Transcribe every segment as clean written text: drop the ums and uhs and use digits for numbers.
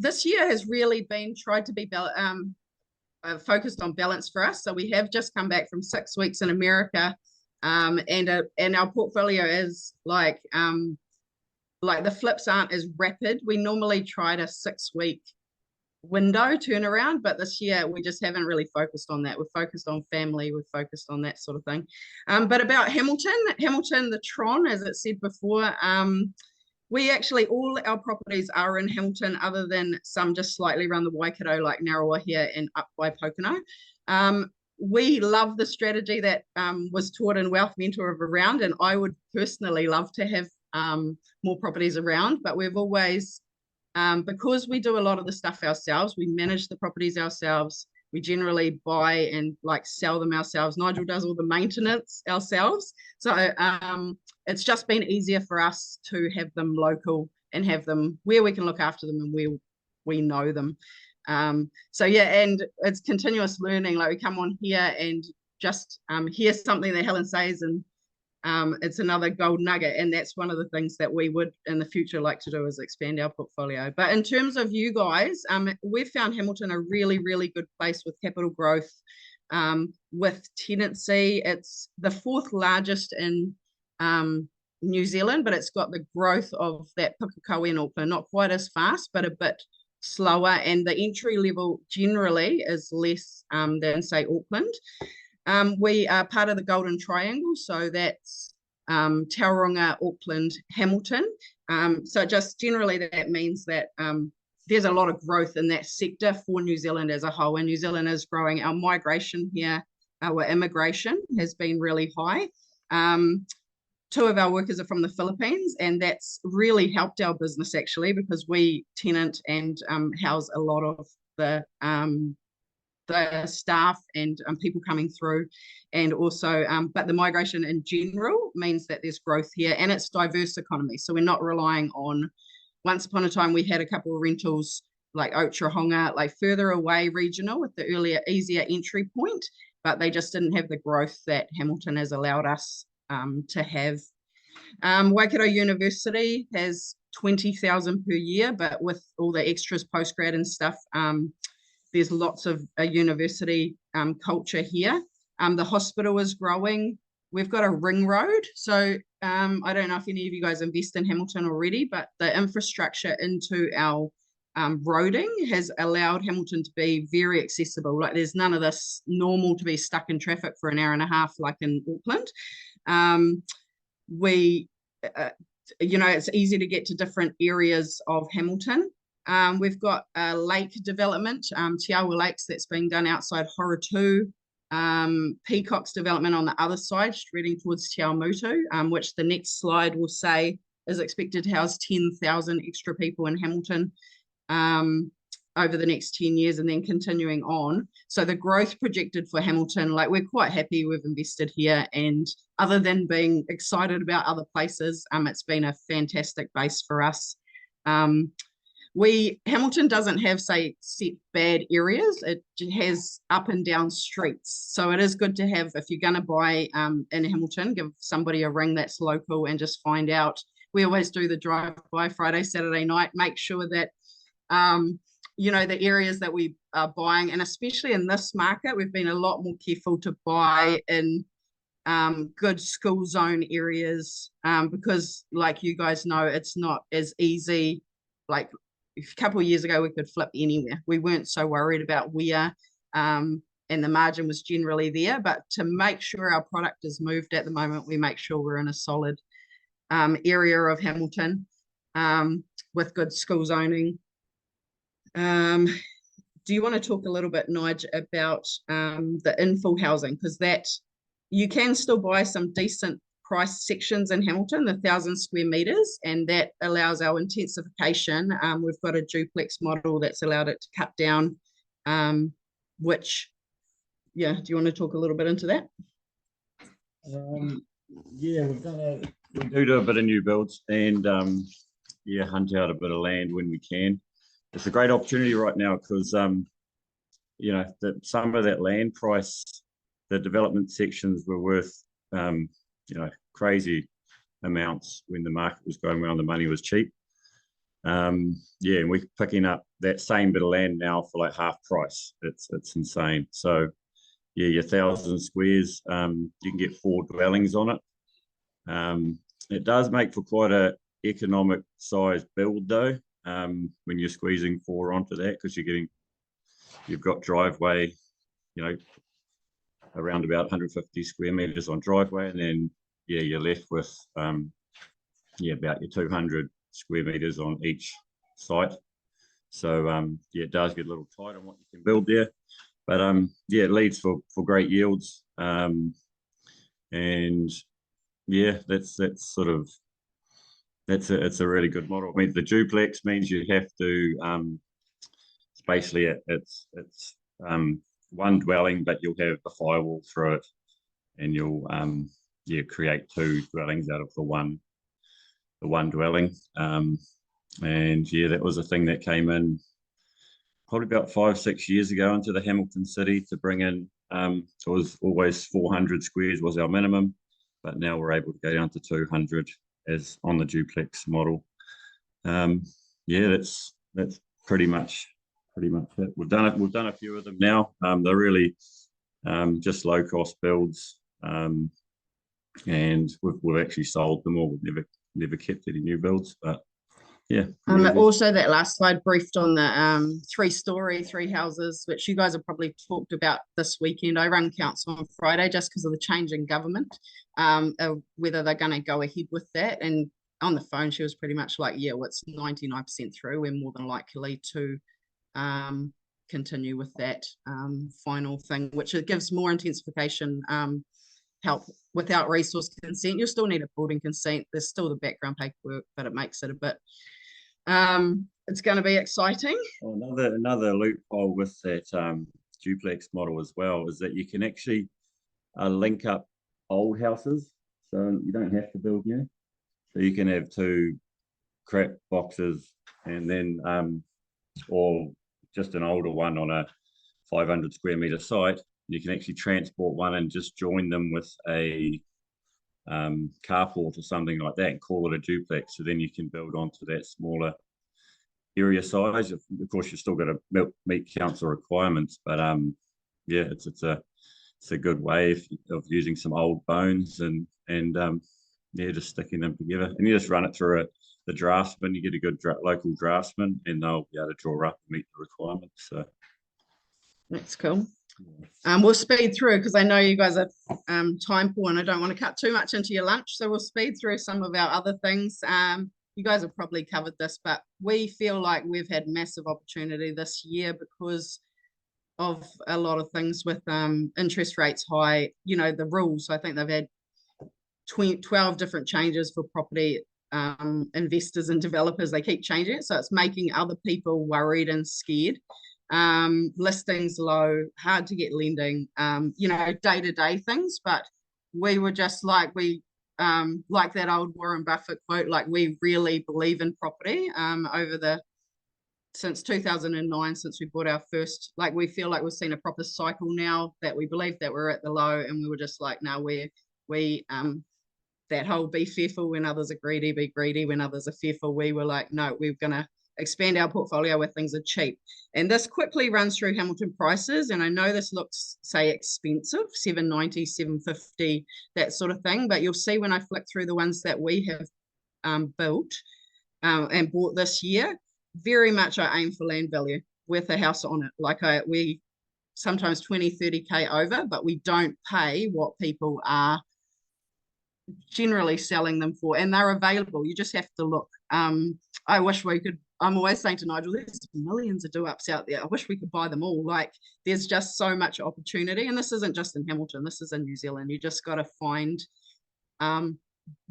this year has really been tried to be focused on balance for us. So we have just come back from 6 weeks in America, and our portfolio is like the flips aren't as rapid. We normally try to 6 week window turnaround, but this year we just haven't really focused on that. We're focused on family, we're focused on that sort of thing. But about Hamilton, the Tron, as it said before, we actually, all our properties are in Hamilton, other than some just slightly around the Waikato, like Ngaruahia and up by Pokeno. We love the strategy that was taught in Wealth Mentor of around, and I would personally love to have more properties around, but we've always, because we do a lot of the stuff ourselves, we manage the properties ourselves, we generally buy and like sell them ourselves. Nigel does all the maintenance ourselves. So it's just been easier for us to have them local and have them where we can look after them and where we know them. So yeah, and it's continuous learning. Like we come on here and just hear something that Helen says, and it's another gold nugget, and that's one of the things that we would in the future like to do, is expand our portfolio. But in terms of you guys, we've found Hamilton a really, really good place with capital growth, with tenancy. It's the 4th largest in New Zealand, but it's got the growth of that Pukekohe in Auckland, not quite as fast, but a bit slower, and the entry level generally is less than, say, Auckland. We are part of the Golden Triangle, so that's Tauranga, Auckland, Hamilton. So just generally that means that there's a lot of growth in that sector for New Zealand as a whole, and New Zealand is growing. Our migration here, our immigration has been really high. 2 of our workers are from the Philippines, and that's really helped our business actually, because we tenant and house a lot of the staff and people coming through, and also but the migration in general means that there's growth here, and it's diverse economy, so we're not relying on, once upon a time we had a couple of rentals like Otorohanga, like further away regional with the easier entry point, but they just didn't have the growth that Hamilton has allowed us to have. Waikato University has 20,000 per year, but with all the extras postgrad and stuff, there's lots of university culture here. The hospital is growing. We've got a ring road. So I don't know if any of you guys invest in Hamilton already, but the infrastructure into our roading has allowed Hamilton to be very accessible. Like there's none of this normal to be stuck in traffic for an hour and a half like in Auckland. It's easy to get to different areas of Hamilton. We've got a lake development, Te Awa Lakes, that's being done outside Horotū. Peacock's development on the other side, heading towards Te Awamutu, which the next slide will say is expected to house 10,000 extra people in Hamilton over the next 10 years, and then continuing on. So the growth projected for Hamilton, like we're quite happy we've invested here, and other than being excited about other places, it's been a fantastic base for us. Hamilton doesn't have, say, set bad areas. It has up and down streets. So it is good to have, if you're going to buy in Hamilton, give somebody a ring that's local and just find out. We always do the drive-by Friday, Saturday night, make sure that, the areas that we are buying, and especially in this market, we've been a lot more careful to buy in good school zone areas, because like you guys know, it's not as easy. Like a couple of years ago, we could flip anywhere. We weren't so worried about where, and the margin was generally there. But to make sure our product is moved at the moment, we make sure we're in a solid area of Hamilton with good school zoning. Do you want to talk a little bit, Nige, about the infill housing? Because that you can still buy some decent price sections in Hamilton, the 1,000 square meters, and that allows our intensification. We've got a duplex model that's allowed it to cut down, which, yeah, do you want to talk a little bit into that? Yeah, we do a bit of new builds, and hunt out a bit of land when we can. It's a great opportunity right now because that some of that land price, the development sections were worth crazy amounts when the market was going around, the money was cheap. Yeah, and we're picking up that same bit of land now for like half price. It's insane. So yeah, your 1,000 squares, you can get 4 dwellings on it. It does make for quite a economic size build though, when you're squeezing 4 onto that, because you've got driveway, you know, around about 150 square meters on driveway, and then yeah, you're left with yeah, about your 200 square meters on each site. So yeah, it does get a little tight on what you can build there, but yeah, it leads for great yields. And yeah, it's a really good model. I mean, the duplex means you have to it's basically it's one dwelling, but you'll have the firewall through it, and you'll yeah, create 2 dwellings out of the one dwelling. And yeah, that was a thing that came in probably about 5-6 years ago into the Hamilton city to bring in. It was always 400 squares was our minimum, but now we're able to go down to 200 as on the duplex model. Yeah, that's pretty much it. We've done a few of them now. They're really just low cost builds, and we've actually sold them all. We've never kept any new builds, but yeah. Also that last slide briefed on the 3-story, 3 houses, which you guys have probably talked about this weekend. I run council on Friday just because of the change in government, whether they're going to go ahead with that. And on the phone, she was pretty much like, yeah, well, it's 99% through. We're more than likely to continue with that final thing, which it gives more intensification help without resource consent. You still need a building consent. There's still the background paperwork, but it makes it a bit it's going to be exciting. Another loophole with that duplex model as well is that you can actually link up old houses, so you don't have to build new. So you can have 2 crap boxes, and then or just an older one on a 500 square meter site. You can actually transport one and just join them with a carport or something like that and call it a duplex. So then you can build onto that smaller area size. Of course, you're still got to meet council requirements, but yeah, it's a good way of using some old bones and yeah, just sticking them together. And you just run it through the draftsman. You get a good local draftsman, and they'll be able to draw up and meet the requirements. So that's cool. We'll speed through because I know you guys are time poor and I don't want to cut too much into your lunch, so we'll speed through some of our other things. You guys have probably covered this, but we feel like we've had massive opportunity this year because of a lot of things with interest rates high, you know, the rules. I think they've had 12 different changes for property investors and developers. They keep changing it, so it's making other people worried and scared. Listings low, hard to get lending, you know, day-to-day things. But we were just like, like that old Warren Buffett quote, like we really believe in property since 2009, since we bought our first, like we feel like we've seen a proper cycle now, that we believe that we're at the low, and we were just like, no, we that whole be fearful when others are greedy, be greedy when others are fearful. We were like, no, we're going to expand our portfolio where things are cheap. And this quickly runs through Hamilton prices. And I know this looks, say, expensive, $790, $750, that sort of thing. But you'll see when I flick through the ones that we have built and bought this year, very much I aim for land value with a house on it. Like we sometimes 20, 30K over, but we don't pay what people are generally selling them for, and they're available. You just have to look. I wish we could. I'm always saying to Nigel, there's millions of do-ups out there. I wish we could buy them all. Like, there's just so much opportunity, and this isn't just in Hamilton. This is in New Zealand. You just got to find,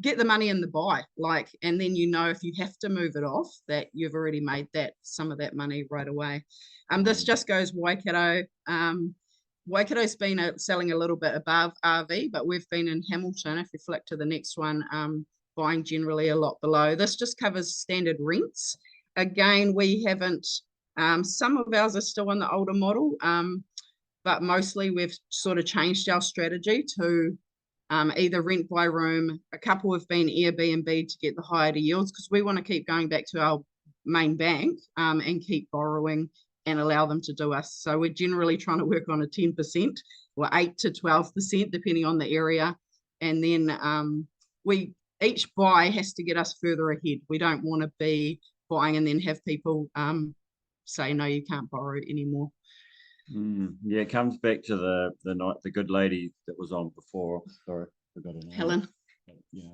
get the money in the buy, like, and then you know if you have to move it off, that you've already made some of that money right away. This just goes Waikato. Waikato's been selling a little bit above RV, but we've been in Hamilton, if you flick to the next one, buying generally a lot below. This just covers standard rents. Again, we haven't, some of ours are still in the older model, but mostly we've sort of changed our strategy to either rent by room. A couple have been Airbnb to get the higher yields, because we want to keep going back to our main bank and keep borrowing and allow them to do us. So we're generally trying to work on a 10% or 8 to 12%, depending on the area. And then each buy has to get us further ahead. We don't want to be buying and then have people say, no, you can't borrow anymore. Yeah, it comes back to the good lady that was on before. Sorry, forgot her name. Helen. Yeah,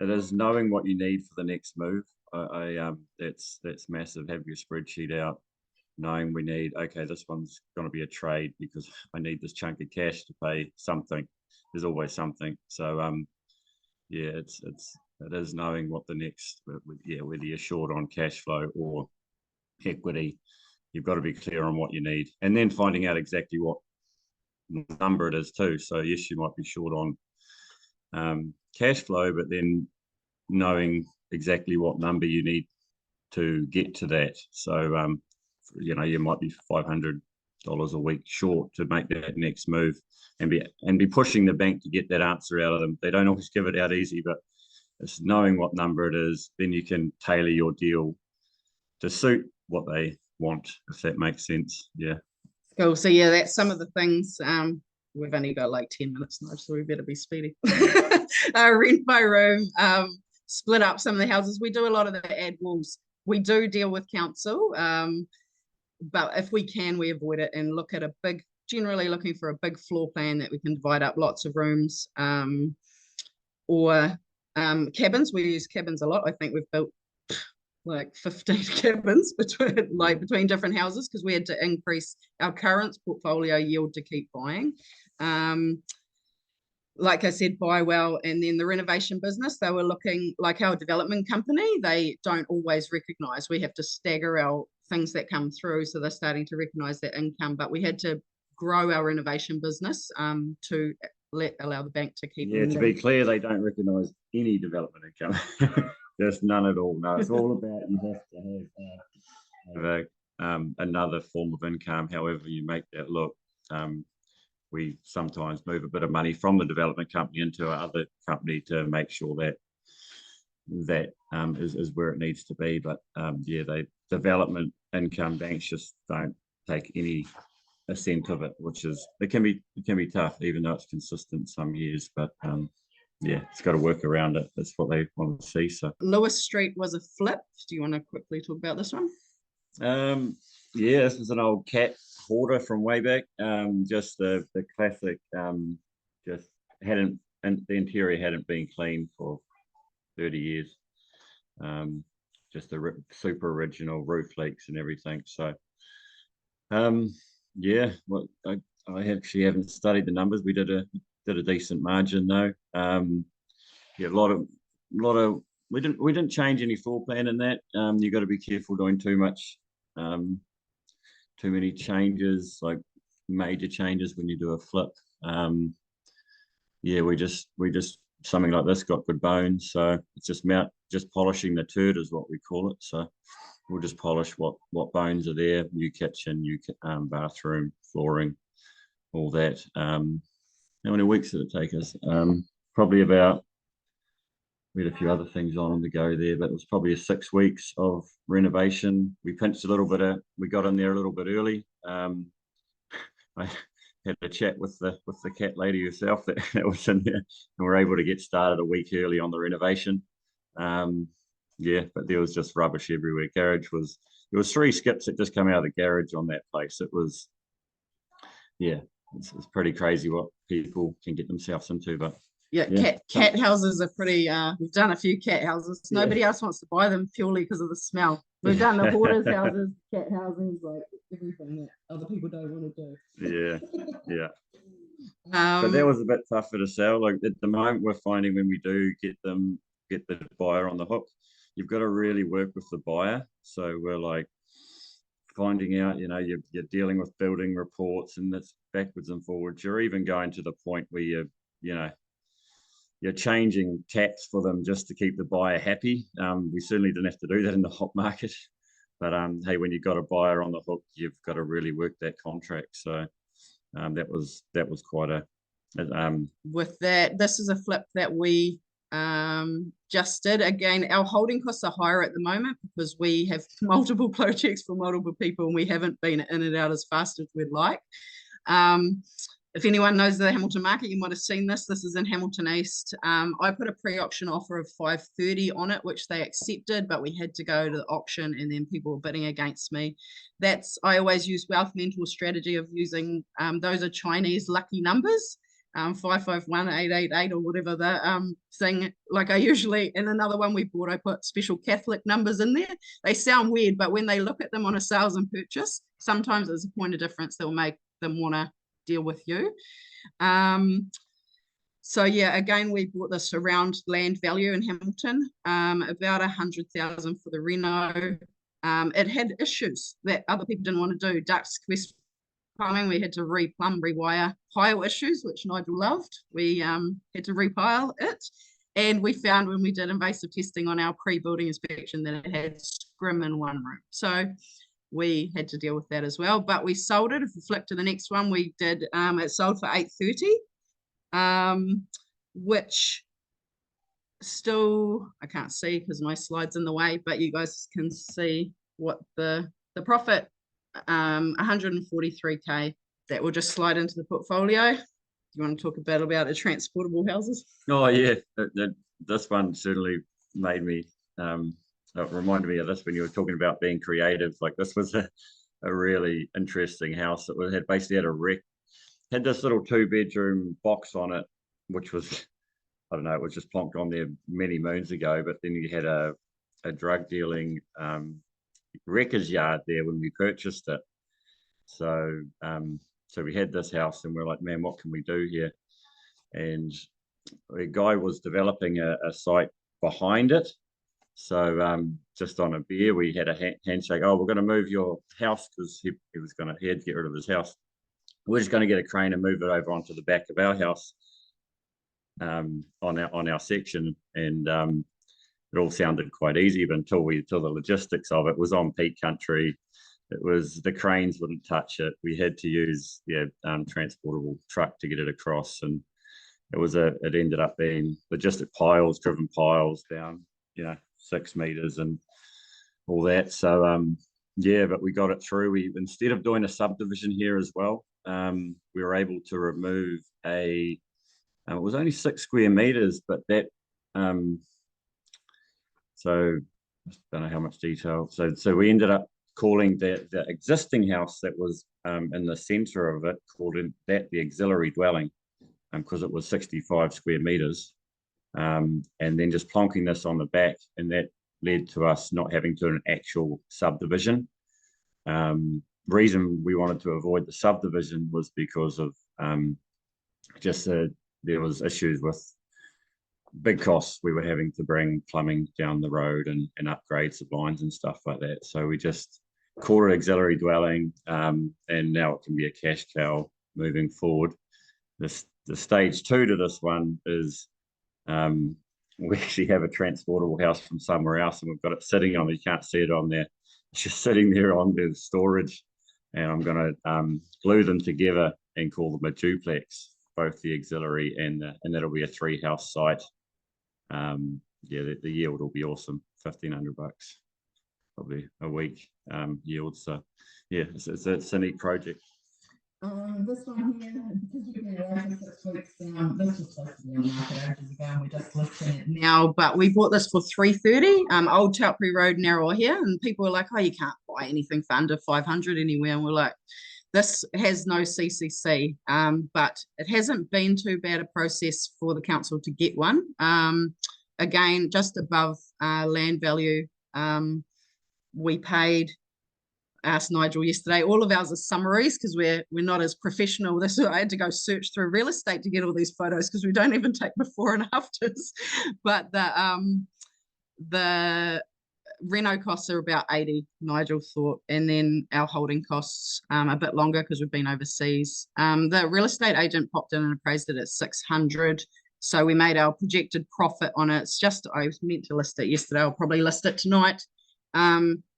it is knowing what you need for the next move. That's massive. Have your spreadsheet out, knowing we need, okay, this one's going to be a trade because I need this chunk of cash to pay something. There's always something. So yeah, it is knowing what the next, whether you're short on cash flow or equity, you've got to be clear on what you need, and then finding out exactly what number it is too. So yes, you might be short on cash flow, but then knowing exactly what number you need to get to that. So you might be $500 a week short to make that next move, and be pushing the bank to get that answer out of them. They don't always give it out easy, but it's knowing what number it is. Then you can tailor your deal to suit what they want, if that makes sense. Yeah. Cool. So yeah, that's some of the things. We've only got like 10 minutes now, so we better be speedy. Rent by room, split up some of the houses. We do a lot of the ad walls. We do deal with council, but if we can, we avoid it and look at generally looking for a big floor plan that we can divide up lots of rooms, or cabins. We use cabins a lot. I think we've built like 15 cabins between different houses because we had to increase our current portfolio yield to keep buying. Like I said, buy well. And then the renovation business, they were looking like our development company. They don't always recognize. We have to stagger our things that come through. So they're starting to recognize that income, but we had to grow our renovation business to allow the bank to keep. Yeah, to be clear, they don't recognize any development income. There's none at all. No, it's all about you have to have another form of income, however you make that look. We sometimes move a bit of money from the development company into our other company to make sure that is where it needs to be. But development income banks just don't take a cent of it, which is it can be tough, even though it's consistent some years. But it's got to work around it. That's what they want to see. So Lewis Street was a flip. Do you want to quickly talk about this one? This is an old cat hoarder from way back. Just the classic. Just hadn't, and the interior hadn't been cleaned for 30 years. Just a super original, roof leaks and everything. So I actually haven't studied the numbers. We did a decent margin though. A lot of we didn't change any floor plan in that. You got to be careful doing too many changes, like major changes when you do a flip. We just something like this got good bones, so it's just polishing the turd is what we call it. So we'll just polish what bones are there. New kitchen, new bathroom, flooring, all that. How many weeks did it take us? Probably about, we had a few other things on the go there, but it was probably 6 weeks of renovation. We pinched we got in there a little bit early. I had a chat with the cat lady herself that was in there, and we're able to get started a week early on the renovation. But there was just rubbish everywhere. There was 3 skips that just come out of the garage on that place. It was, it's pretty crazy what people can get themselves into. But cat houses are pretty. We've done a few cat houses. Nobody else wants to buy them purely because of the smell. We've done the hoarders houses, cat houses, like everything that other people don't want to do. But that was a bit tougher to sell. Like at the moment, we're finding when we do get the buyer on the hook, you've got to really work with the buyer. So we're like finding out, you're dealing with building reports, and that's backwards and forwards. You're even going to the point where you're changing taps for them just to keep the buyer happy. We certainly didn't have to do that in the hot market, but hey, when you've got a buyer on the hook, you've got to really work that contract. So that was quite a. With that, this is a flip that we just did. Again, our holding costs are higher at the moment because we have multiple projects for multiple people and we haven't been in and out as fast as we'd like. If anyone knows the Hamilton market, you might have seen this. This is in Hamilton East. I put a pre-auction offer of 530 on it, which they accepted, but we had to go to the auction and then people were bidding against me. I always use Wealth Mentor strategy of using, those are Chinese lucky numbers, 551, 888 or whatever the thing, like I usually, in another one we bought, I put special Catholic numbers in there. They sound weird, but when they look at them on a sales and purchase, sometimes there's a point of difference that will make them want to deal with you. So yeah, again, we bought this around land value in Hamilton, about 100,000 for the reno. It had issues that other people didn't want to do. Ducts, quest plumbing, we had to rewire. Pile issues, which Nigel loved. We had to repile it. And we found when we did invasive testing on our pre-building inspection that it had scrim in one room. So we had to deal with that as well, but we sold it. If we flip to the next one, we did, it sold for 830, which still, I can't see because my slide's in the way, but you guys can see what the profit, 143K, that will just slide into the portfolio. You want to talk about the transportable houses? Oh yeah, this one certainly made me, it reminded me of this when you were talking about being creative. Like this was a really interesting house. It had basically had this little 2-bedroom box on it, which was, I don't know, it was just plonked on there many moons ago. But then you had a drug dealing wreckers yard there when we purchased it. So so we had this house and we're like, man, what can we do here? And a guy was developing a site behind it. So just on a beer, we had a handshake. Oh, we're going to move your house because he had to get rid of his house. We're just going to get a crane and move it over onto the back of our house on our section. And it all sounded quite easy, but until the logistics of it was on peak country. It was, the cranes wouldn't touch it. We had to use transportable truck to get it across, and it ended up being logistic driven piles down 6 meters and all that. So yeah, but we got it through. We, instead of doing a subdivision here as well, we were able to remove it was only 6 square meters, but that so I don't know how much detail. So we ended up calling the existing house that was in the center of it, the auxiliary dwelling, because it was 65 square meters. And then just plonking this on the back, and that led to us not having to do an actual subdivision. Reason we wanted to avoid the subdivision was because of there was issues with big costs. We were having to bring plumbing down the road and upgrades of lines and stuff like that. So we just called it auxiliary dwelling, and now it can be a cash cow moving forward. The stage 2 to this one is we actually have a transportable house from somewhere else, and we've got it sitting on, you can't see it on there, it's just sitting there on the storage, and I'm going to glue them together and call them a duplex, both the auxiliary and that'll be a 3-house site. Yeah, the yield will be awesome, $1,500 probably a week yield. So yeah, it's a neat project. This one here, because we've been around for 6 weeks, this was supposed to be on the market ages ago, and we're just listing it now, but we bought this for 330, Old Taupiri Road, Narrow here, and people were like, oh, you can't buy anything for under 500 anywhere, and we're like, this has no CCC, but it hasn't been too bad a process for the council to get one. Again, just above land value. We paid, asked Nigel yesterday, all of ours are summaries because we're not as professional. I had to go search through real estate to get all these photos because we don't even take before and afters. But the reno costs are about 80, Nigel thought, and then our holding costs a bit longer because we've been overseas. The real estate agent popped in and appraised it at 600. So we made our projected profit on it. It's just, I was meant to list it yesterday. I'll probably list it tonight.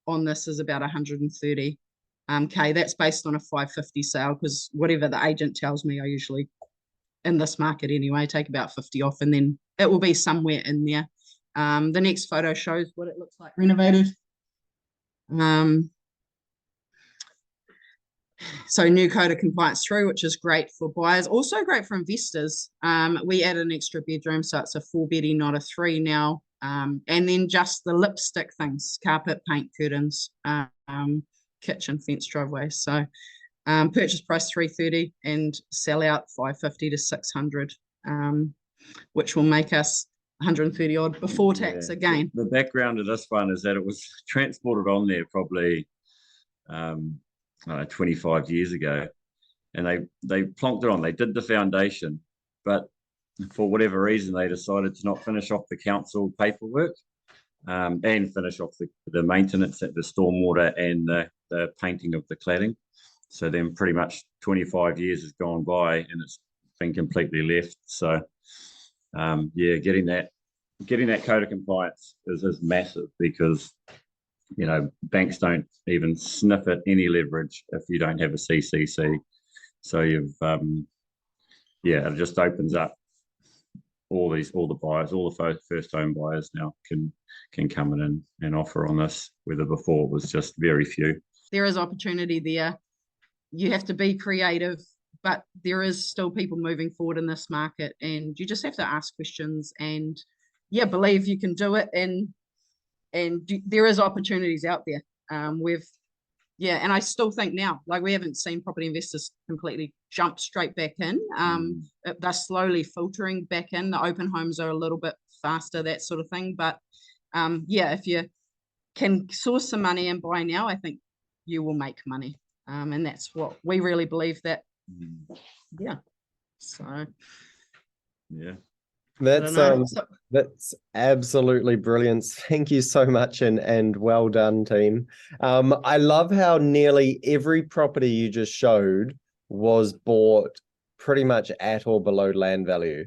On this is about 130K. That's based on a 550 sale, because whatever the agent tells me, I usually, in this market anyway, take about 50 off, and then it will be somewhere in there. The next photo shows what it looks like renovated. So new code of compliance through, which is great for buyers, also great for investors. We added an extra bedroom, so it's a 4-bedding, not a 3 now. And then just the lipstick things, carpet, paint, curtains, kitchen, fence, driveway. So purchase price 330 and sell out 550 to 600, which will make us 130 odd before tax again. The background of this one is that it was transported on there probably 25 years ago, and they plonked it on. They did the foundation, but for whatever reason, they decided to not finish off the council paperwork and finish off the maintenance at the stormwater and the painting of the cladding. So then pretty much 25 years has gone by and it's been completely left. So yeah, getting that code of compliance is massive, because banks don't even sniff at any leverage if you don't have a CCC. So you've it just opens up all the buyers, all the first home buyers now can come in and offer on this, whether before it was just very few. There is opportunity there. You have to be creative, but there is still people moving forward in this market, and you just have to ask questions and believe you can do it. And there is opportunities out there. And I still think now, like, we haven't seen property investors completely jump straight back in. They're slowly filtering back in. The open homes are a little bit faster, that sort of thing. But if you can source some money and buy now, I think you will make money. And that's what we really believe that. So. Yeah. That's absolutely brilliant. Thank you so much, and well done, team. I love how nearly every property you just showed was bought pretty much at or below land value,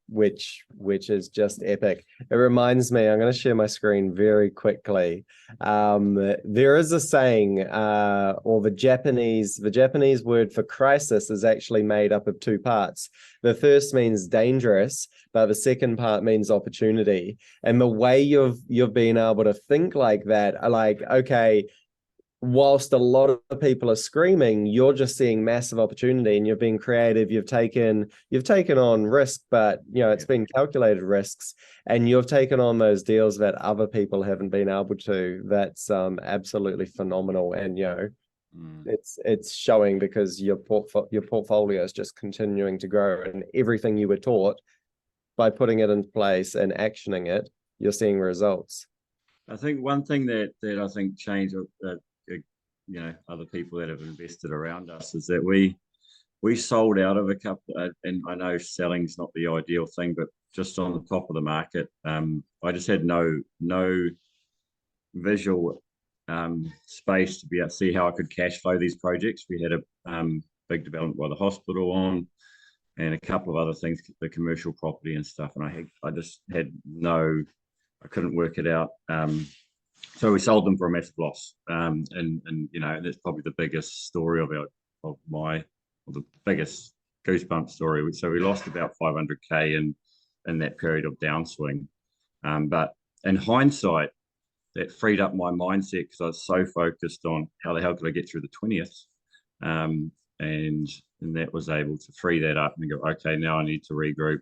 which is just epic. It reminds me, I'm going to share my screen very quickly. There is a saying, or the Japanese word for crisis is actually made up of 2 parts. The first means dangerous, but the second part means opportunity. And the way you've been able to think like that, like, okay, whilst a lot of people are screaming, you're just seeing massive opportunity, and you've been creative. You've taken on risk, but it's been calculated risks, and you've taken on those deals that other people haven't been able to. That's absolutely phenomenal, and it's showing, because your portfolio is just continuing to grow, and everything you were taught, by putting it into place and actioning it, you're seeing results. I think one thing that I think changed other people that have invested around us is that we sold out of a couple, and I know selling's not the ideal thing, but just on the top of the market, I just had no visual space to be able to see how I could cash flow these projects. We had a big development by the hospital on, and a couple of other things, the commercial property and stuff, and I couldn't work it out. So we sold them for a massive loss, and that's probably the biggest story of the biggest goosebump story. So we lost about 500K in that period of downswing, but in hindsight, that freed up my mindset, because I was so focused on how the hell could I get through the 20th, and that was able to free that up and go, okay, now I need to regroup.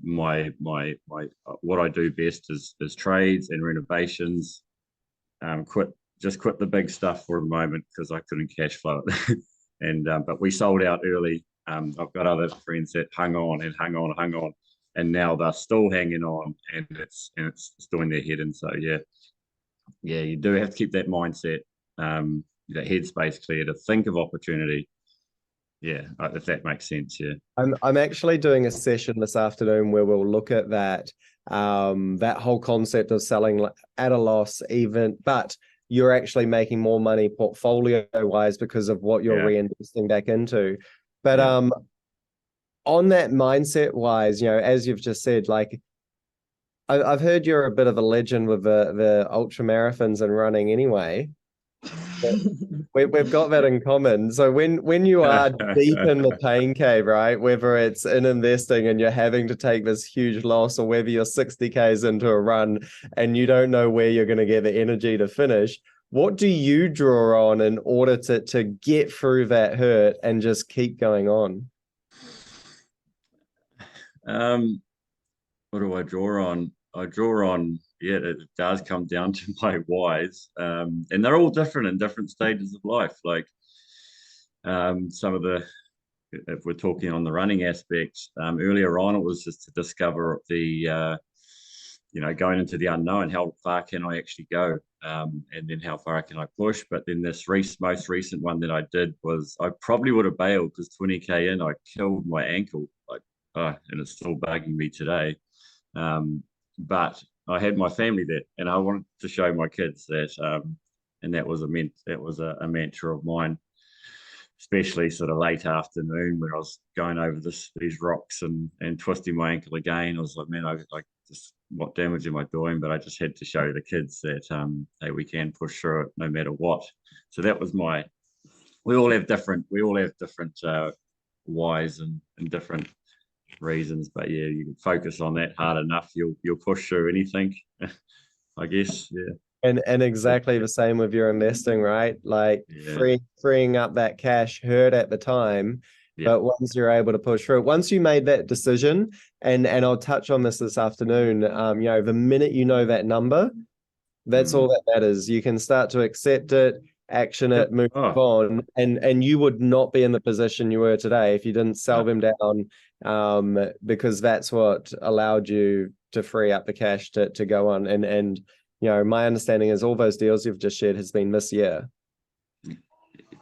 My what I do best is trades and renovations. Quit the big stuff for a moment, because I couldn't cash flow it. But we sold out early. I've got other friends that hung on, and now they're still hanging on, and it's doing their head in. So you do have to keep that mindset, that headspace clear to think of opportunity. If that makes sense. I'm actually doing a session this afternoon where we'll look at that whole concept of selling at a loss, but you're actually making more money portfolio wise because of what you're reinvesting back into. But on that mindset wise, as you've just said, like, I've heard you're a bit of a legend with the ultra marathons and running anyway. We've got that in common. So when you are deep in the pain cave, right? Whether it's in investing and you're having to take this huge loss, or whether you're 60 Ks into a run and you don't know where you're going to get the energy to finish, what do you draw on in order to get through that hurt and just keep going on? What do I draw on? I draw on, yeah, it does come down to my whys. And they're all different in different stages of life. Like some of the, if we're talking on the running aspect, earlier on, it was just to discover the, going into the unknown, how far can I actually go? And then how far can I push? But then this most recent one that I did was, I probably would have bailed because 20K in, I killed my ankle, and it's still bugging me today. But I had my family there, and I wanted to show my kids that, and that was a mantra of mine, especially sort of late afternoon when I was going over these rocks and twisting my ankle again. I was like, man, I just, what damage am I doing? But I just had to show the kids that hey, we can push through it no matter what. So that was we all have different whys and different reasons, but yeah, you can focus on that hard enough, you'll push through anything. I guess. Yeah. And exactly the same with your investing, right? Like Yeah. freeing up that cash hurt at the time, Yeah. but once you're able to push through, once you made that decision, and I'll touch on this afternoon, the minute you know that number, that's all that matters. You can start to accept it, action it, move on, and you would not be in the position you were today if you didn't sell them down, because that's what allowed you to free up the cash to go on. And my understanding is all those deals you've just shared has been this year.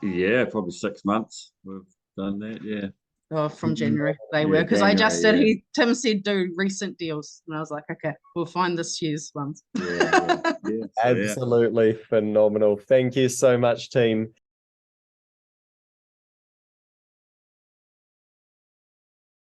Yeah, probably 6 months we've done that. Yeah. Oh, from January they were, because I just said Tim said do recent deals, and I was like, okay, we'll find this year's ones. Absolutely phenomenal. Thank you so much, team.